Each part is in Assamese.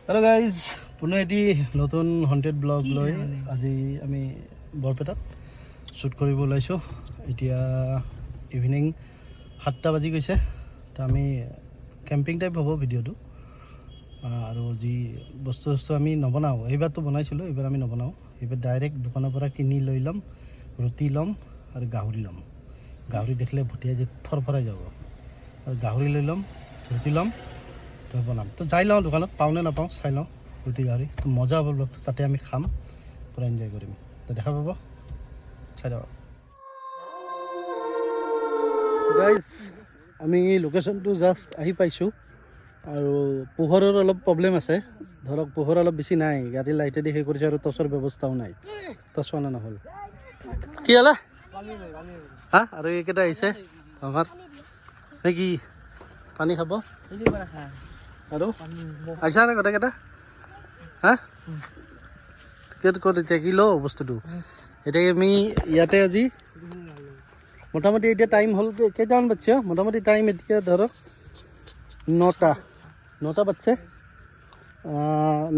हेलो गाइज पुनः एटी नतुन हन्टेड ब्लग লৈ আজি আমি বৰপেটাত শ্বুট কৰিব ওলাইছো। এতিয়া ইভিনিং 7টা বাজি গৈছে। তো আমি কেম্পিং টাইপ হ'ব ভিডিঅ'টো আৰু যি বস্তু আমি নবনাওঁ, এইবাৰতো বনাইছিলোঁ, এইবাৰ আমি নবনাওঁ। এইবাৰ ডাইৰেক্ট দোকানৰ পৰা কিনি লৈ ল'ম, ৰুটি ল'ম আৰু গাহৰি ল'ম। গাহৰি দেখিলে ভটিয়াই যে ফৰফৰাই যাব। আৰু গাহৰি লৈ ল'ম, ৰুটি ল'ম, তো বনাম। তো যাই লওঁ দোকানত, পাওঁ নে নাপাওঁ চাই লওঁ। ৰুটি গাহৰি তো মজা হ'ব, ব্লগটো তাতে আমি খাম, পূৰা এনজয় কৰিম। তো দেখা পাব, চাই লওক গাইজ। আমি লোকেশ্যনটো জাষ্ট আহি পাইছোঁ আৰু পোহৰৰ অলপ প্ৰব্লেম আছে। ধৰক পোহৰ অলপ বেছি নাই, গাড়ীৰ লাইটেদি সেই কৰিছে আৰু টৰ্চৰ ব্যৱস্থাও নাই। টৰ্চ অনা নহ'ল। কি হ'লে হা? আৰু এইকেইটা আহিছে আমাৰ নে কি পানী খাব আৰু আহিছা নে গোটেইকেইটা? হা ক'ত এতিয়া কি লওঁ বস্তুটো? এতিয়া আমি ইয়াতে আজি মোটামুটি এতিয়া টাইম হ'ল কেইটামান বাজছে? মোটামুটি টাইম এতিয়া ধৰক 9টা বাজছে।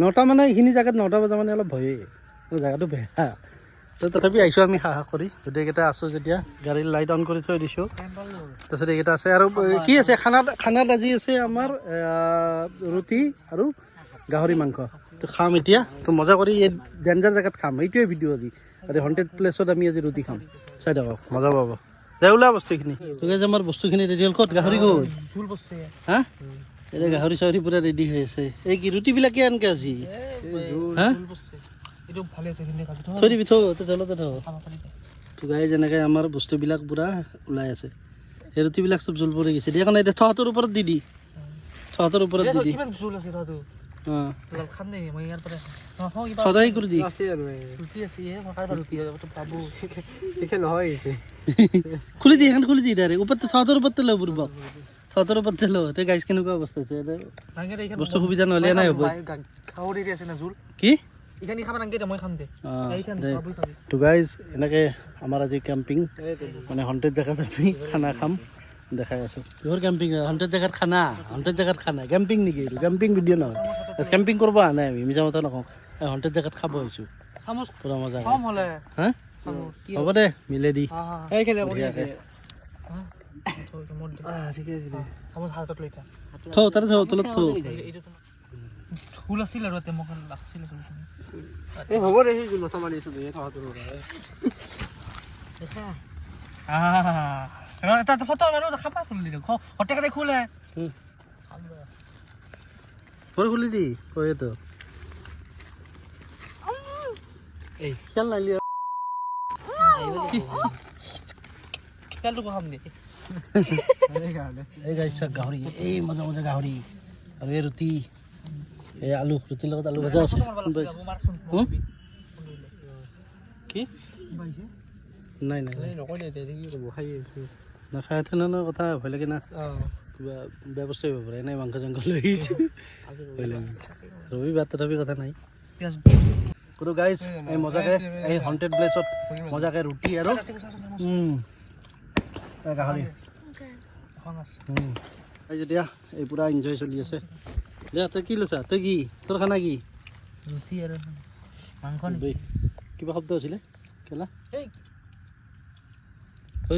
9টা মানে এইখিনি জেগাত 9টা বজা মানে অলপ ভয়েই, জেগাটো বেয়া। তো তথাপি আহিছোঁ আমি সাহস কৰি, গোটেইকেইটা আছোঁ যেতিয়া। গাড়ীৰ লাইট অন কৰি থৈ দিছোঁ। তাৰপিছত এইকেইটা আছে আৰু কি আছে খানাত আজি আছে আমাৰ ৰুটি আৰু গাহৰি মাংস। তো খাম এতিয়া, তো মজা কৰি এই ডেঞ্জাৰ জেগাত খাম। এইটোৱে ভিডিঅ' আজি আৰু হণ্টেড প্লেচত আমি আজি ৰুটি খাম। চাই থাকক, মজা পাব। দে ওলা বস্তুখিনি, তোকে যে আমাৰ বস্তুখিনি ৰেডি হ'ল। ক'ত গাহৰি ক'ত? হা এতিয়া গাহৰি চাহৰি পূৰা ৰেডি হৈ আছে। এই কি ৰুটিবিলাকে আনকে আজি হা থৈ দিবি, জলতে থ। তো গাই যেনেকৈ আমাৰ বস্তুবিলাক পূৰা ওলাই আছে। এই ৰুটিবিলাক চব জোল পৰি গৈছে। দিয়া কাৰণে এতিয়া থহঁতৰ ওপৰত দি থহঁতৰ ওপৰত দি সদায় কৰি দি খুলি দি এখন খুলি দি ডাইৰেক্ট ওপৰতে থহঁতৰ ওপৰতে লওঁ বুৰ্বক, থহঁতৰ ওপৰতে লওঁ। এতিয়া গাইজ কেনেকুৱা অৱস্থা হৈছে? বস্তু সুবিধা নহ'লে নাই হ'ব কি? তো গাইজ এনেকৈ আমাৰ আজি কেম্পিং মানে হণ্টেড জেগাত আমি খানা খাম, দেখাই আছোঁ। কিহৰ কেম্পিং? হণ্টেড জেগাত খানা, হণ্টেড জেগাত খানা। কেম্পিং নেকি? কেম্পিং ভিডিঅ' নহয়, কেম্পিং কৰিব অহা নাই আমি, মিছা কথা নকওঁ। হণ্টেড জেগাত খাব আহিছোঁ, পূৰা মজা। হা হ'ব দে, মিলে দি তাতে থ, তলত থ। ফুল আছিল আৰু মোক লাগছিল হ'ব দে, সেই মাথা মাৰি আছোঁ এটা ফটো মানুহ খাবা খুলি দিওঁ হটেকাতে খোলে খুলি দি কয়ে তো এই খেল নাইলি খেলটো খাম দে। এই গাইছ গাহৰি, এই মজা মজা গাহৰি আৰু এই ৰুটি, এই আলু, ৰুটিৰ লগত আলু ভজা আছে। কি নাই নাখায় তেনেধৰণৰ কথা ভয় লাগে না। কিবা বেয়া বস্তু আহিব পাৰে, এনেই মাংস চাংস লৈ আহিছোঁ ভয় লাগে। ৰবিবাৰ তথাপি কথা নাই। কোনো গাইজ এই মজাকৈ এই হণ্টেড প্লেচত মজাকৈ ৰুটি আৰু গাহৰি যেতিয়া এই পূৰা এনজয় চলি আছে। দে তই কি লৈছা? তই কি তোৰ খানা কি? ৰুটি আৰু মাংস। কিবা শব্দ আছিলে কেলা? ঐ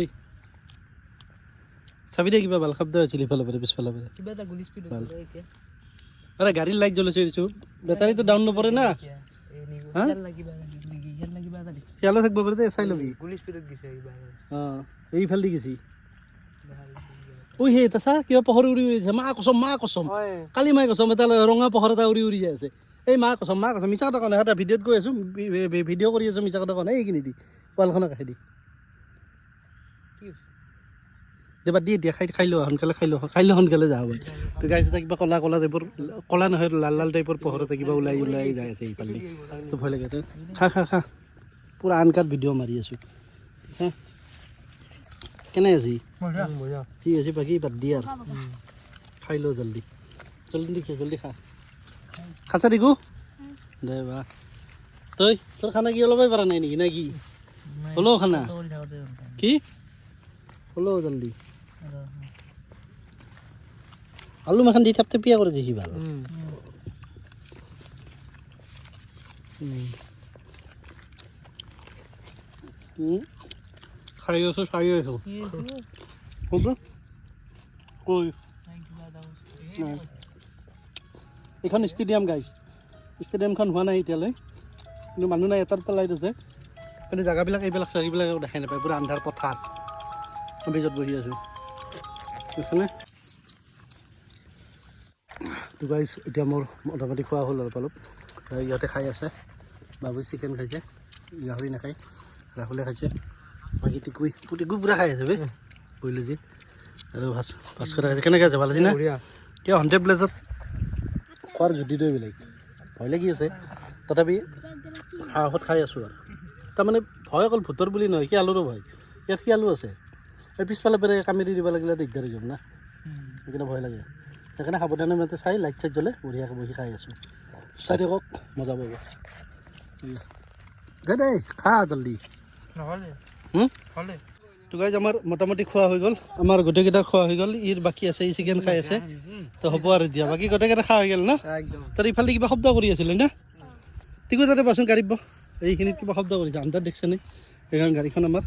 চাবি দে, কিবা ভাল শব্দ হৈছিল ইফালৰ পৰা পিছফালৰ পৰা। আৰে গাড়ীৰ লাইট জ্বলাইছে দিছোঁ, বেটাৰীটো ডাউন নপৰে না। ইয়ালৈ থাকিব পাৰে দে, চাই ল'বি। অঁ এইফালে দি গেছি। ঐ সেই এটা চা, কিবা পোহৰ উৰি উৰি আছে। মা কচম কালি মাই কচম এটা ৰঙা পোহৰ এটা উৰি উৰি যাই আছে। এই মা কচম মিছা কথা কওঁ। এটা ভিডিঅ'ত গৈ আছোঁ, ভিডিঅ' কৰি আছোঁ, মিছা কথা কওঁ এইখিনি দি পোৱালখনক কাষে দি দেবা দি দিয়া। খাই লোৱা সোনকালে, খাই লোৱা সোনকালে যাওঁ। তো গাইছ এটা কিবা ক'লা টাইপৰ, ক'লা নহয় লাল টাইপৰ পোহৰ এটা কিবা ওলাই যাই আছে এইফালে। তো ভয় লাগে। খা পূৰা আনকাট ভিডিঅ' মাৰি আছোঁ। হা কেনে আছি? ঠিক আছে, বাকী বাদ দি আৰু খাই লওঁ জল্দি খা। খাইছা দেখো দে বা। তই তোৰ খানা কি অলপই পৰা নাই নেকি? নে কি হ'লেও খানা কি হ'লেও জল্দি আলু মাখান দি থাপ থেপিয়া কৰি দেখি ভাল। খাই আছোঁ চাই আছোঁ ক'তো কৈ এইখন ষ্টেডিয়াম গাইজ ষ্টেডিয়ামখন হোৱা নাই এতিয়ালৈ কিন্তু মানুহ নাই এটাৰ লাইট আছে কিন্তু জেগাবিলাক এইবিলাক দেখাই নাপায় পূৰা আন্ধাৰ পথাৰ আমি য'ত বহি আছোঁ বুজিছেনে তো গাইজ এতিয়া মোৰ মোটামুটি খোৱা হ'ল অলপ অলপ ইহঁতে খাই আছে বাবুই চিকেন খাইছে গাহৰি নাখায় ৰাহুলে খাইছে বাকী টিকুই পূৰা খাই আছে বে কৰিলোঁ যি আৰু ভাস্কৰ খাইছে কেনেকৈ আছে ভাল আছে না কিয় 100 প্লেচত খোৱাৰ জুতিটোৱে বেলেগ ভয় লাগি আছে তথাপি সাহসত খাই আছোঁ আৰু তাৰমানে ভয় অকল ভূতৰ বুলি নহয় শিয়ালৰো ভয় ইয়াত শিয়ালো আছে এই পিছফালে পেৰে কামেৰি দিব লাগিলে দিগদাৰ হৈ যাব না সেইকাৰণে ভয় লাগে সেইকাৰণে সাৱধানে মতে চাই লাইট চাইট জ্বলে বঢ়িয়াকৈ বহি খাই আছোঁ চাই থাকক মজা পাব দে দেই খা জল্দি তো গাইজ আমাৰ মোটামুটি খোৱা হৈ গ'ল আমাৰ গোটেইকেইটা খোৱা হৈ গ'ল ইৰ বাকী আছে ই চিকেন খাই আছে তো হ'ব আৰু দিয়া বাকী গোটেইকেইটা খোৱা হৈ গ'ল ন তাৰ ইফালে কিবা শব্দ কৰি আছিলে না টিকু যাতে বাচোন গাড়ীত বহ এইখিনিত কিবা শব্দ কৰিছে আন্ধাৰ দেখিছে নে সেইকাৰণে গাড়ীখন আমাৰ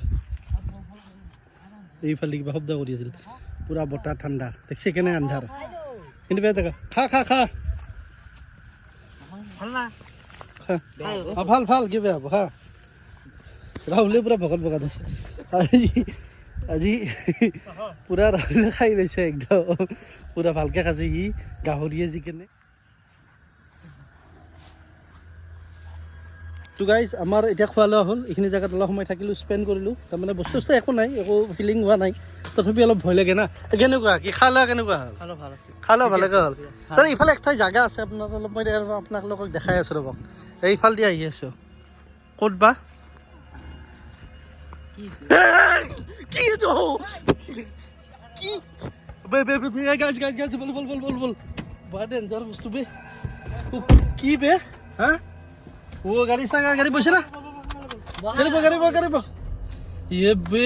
এইফালে কিবা শব্দ কৰি আছিল পূৰা বতাহ ঠাণ্ডা দেখিছে কেনে আন্ধাৰ কিন্তু বেয়া জেগা খা খা খা ভাল ভাল কি বেয়া খা ৰাহুলে পূৰা ভকত ভকত আছে আজি পূৰা ৰাহুলে খাই লৈছে একদম পূৰা ভালকৈ খাইছে সি গাহৰিয়ে চিকেনে তো গাইজ আমাৰ এতিয়া খোৱা লোৱা হ'ল এইখিনি জেগাত অলপ সময় থাকিলোঁ স্পেণ্ড কৰিলোঁ তাৰমানে বস্তু একো নাই একো ফিলিং হোৱা নাই তথাপি অলপ ভয় লাগে না কেনেকুৱা কি খোৱা লোৱা কেনেকুৱা হ'ল খোৱা লোৱা ভালকৈ হ'ল তাৰ ইফালে এক ঠাই জেগা আছে আপোনাৰ অলপ মই আপোনালোকক দেখাই আছোঁ ৰ'বক এইফালেদি আহি আছোঁ ক'ত বা কি এইটো কি বে বে বে গাইজ গাইজ গাইজ বল বল বল বল বল বৰ ডেঞ্জাৰ বস্তু বে কি বে হা ও গাড়ী চাগা গাড়ী বসে না গাড়ী বহ ইয়ে বে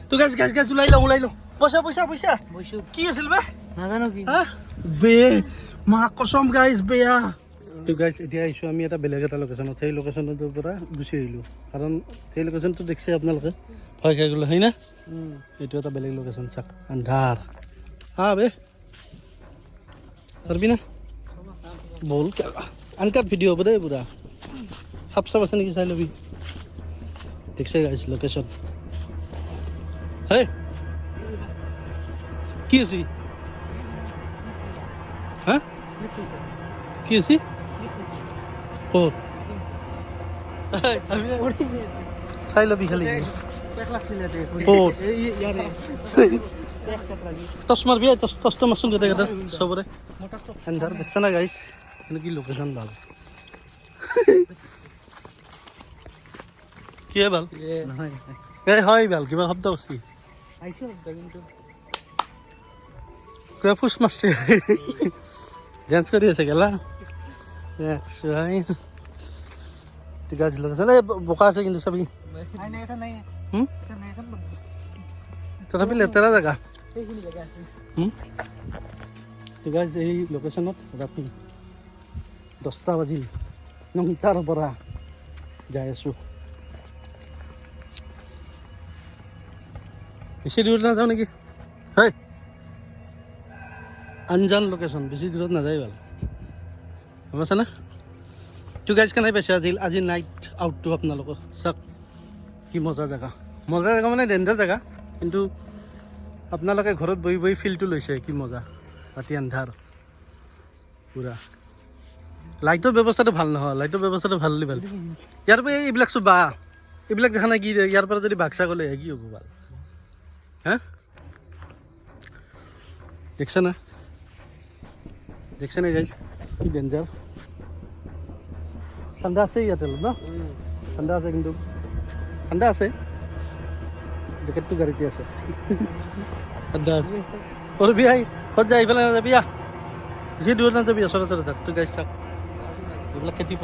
তো গাছ ওলাই লো পইচা কি আছিল বে নাজানো কি হা বে মা কসম গাইজ বেয়া তো গাইজ এতিয়া আহিছোঁ আমি এটা বেলেগ এটা লোকেশ্যনত সেই লোকেশ্যনটোৰ পৰা গুচি আহিলোঁ কাৰণ সেই লোকেশ্যনটো দেখিছে আপোনালোকে ভয় খাই গ'লো হয় না এইটো এটা বেলেগ লোকেশ্যন চাক আন্ধাৰ হা বে পাৰবি না বল আনকাট ভিডিঅ' হ'ব দেই পুৰা সাপ চাপ আছে নেকি চাই ল'বি দেখছে গাইছ লোকেশ্যন হে কি আছে হা কি আছে ক'ত চাই ল'বি খালি ক'ত টচ মাৰবি টচটো মাৰচোন গোটেই কেইটা চবৰে এন্ধাৰ দেখছা না গাইছ কিন্তু কি লোকেশ্যন ভাল কি ভাল হয় ভাল কিবা শব্দ কৰিছে কিবা ফুচ মাৰছে ডেন্স কৰি আছে গেলা লোকেশ্যন এই বোকা আছে কিন্তু চাবি তথাপি লেতেৰা জেগা এই লোকেশ্যনত ৰাতি 10টা বাজিল 9টাৰ পৰা যাই আছোঁ বেছি দূৰত নাযাওঁ নেকি হয় আনজান লোকেশ্যন বেছি দূৰত নাযায় ভাল গম পাইছে না তো গাইজ কেনে পাইছে আজি নাইট আউটটো আপোনালোকৰ চাওক কি মজা জেগা মানে ডেঞ্জাৰ জেগা কিন্তু আপোনালোকে ঘৰত বহি বহি ফিলটো লৈছে কি মজা ৰাতি আন্ধাৰ পূৰা লাইটৰ ব্যৱস্থাটো ভাল নহয় লাইটৰ ব্যৱস্থাটো ভাল হ'লে ভাল ইয়াৰ পৰা এইবিলাক চব বাঁহ এইবিলাক দেখা নাই কি ইয়াৰ পৰা যদি বাক্সা গ'লে কি হ'ব ভাল হা দেখছে না গাইজ কি ডেঞ্জাৰ ঠাণ্ডা আছে ইয়াতে ন ঠাণ্ডা আছে কিন্তু ঠাণ্ডা আছে জেকেটটো গাড়ীতে আছে ঠাণ্ডা আছে ওর বিয়াই ক'ত যায় এইফালে নাযাবি বেছি দূৰত নাযাবি ওচৰে যাক তই গাইছ চাক এইবিলাক খেতি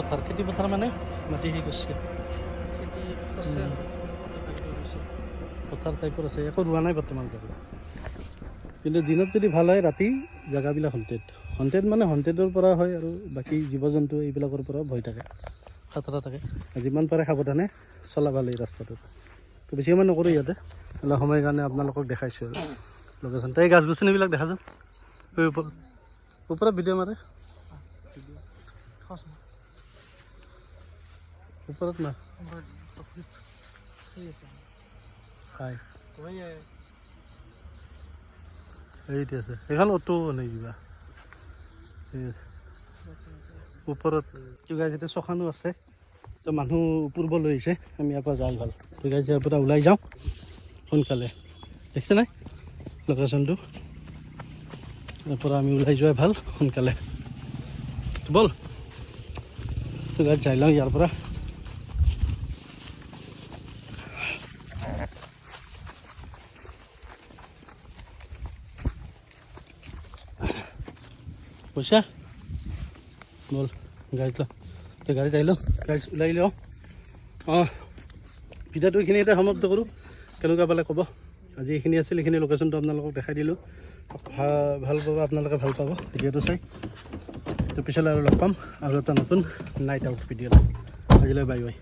পথাৰ মানে মাটি হেৰি কৰিছে পথাৰ টাইপৰ আছে একো ৰোৱা নাই বৰ্তমান কিন্তু দিনত যদি ভাল হয় ৰাতি জেগাবিলাক হণ্টেড মানে হণ্টেডৰ পৰা হয় আৰু বাকী জীৱ জন্তু এইবিলাকৰ পৰা ভয় থাকে খাতৰা থাকে যিমান পাৰে সাৱধানে চলাব লাগে ৰাস্তাটোত তো বেছি সময় নকৰোঁ ইয়াতে অলপ সময়ৰ কাৰণে আপোনালোকক দেখাইছোঁ আৰু লোকেশ্যন তাই গাছ গছনিবিলাক দেখাচোন ওপৰত ভিডিঅ' মাৰে ওপৰত না হয় এইটো আছে সেইখন অটো নে কিবা ওপৰত কিবা যেতিয়া চখানো আছে তো মানুহ পূৰ্ব লৈ আহিছে আমি ইয়াৰ পৰা যাই ভাল ঠিক আছে ইয়াৰ পৰা ওলাই যাওঁ সোনকালে দেখিছে নাই লোকেশ্যনটো ইয়াৰ পৰা আমি ওলাই যোৱাই ভাল সোনকালে ব'ল ঠিক আছে যাই লওঁ ইয়াৰ পৰা পইচা বল গাড়ীত ল তই গাড়ীত আহিলোঁ গাড়ী ওলাই লওঁ অঁ ভিডিঅ'টো এইখিনিতে সমাপ্ত কৰোঁ কেনেকুৱা পালে ক'ব আজি এইখিনি আছিল এইখিনি লোকেশ্যনটো আপোনালোকক দেখাই দিলোঁ ভাল পাব আপোনালোকে ভাল পাব ভিডিঅ'টো চাই তো পিছলৈ আৰু লগ পাম আৰু এটা নতুন নাইট আউট ভিডিঅ'ত আজিলৈ বাই বাই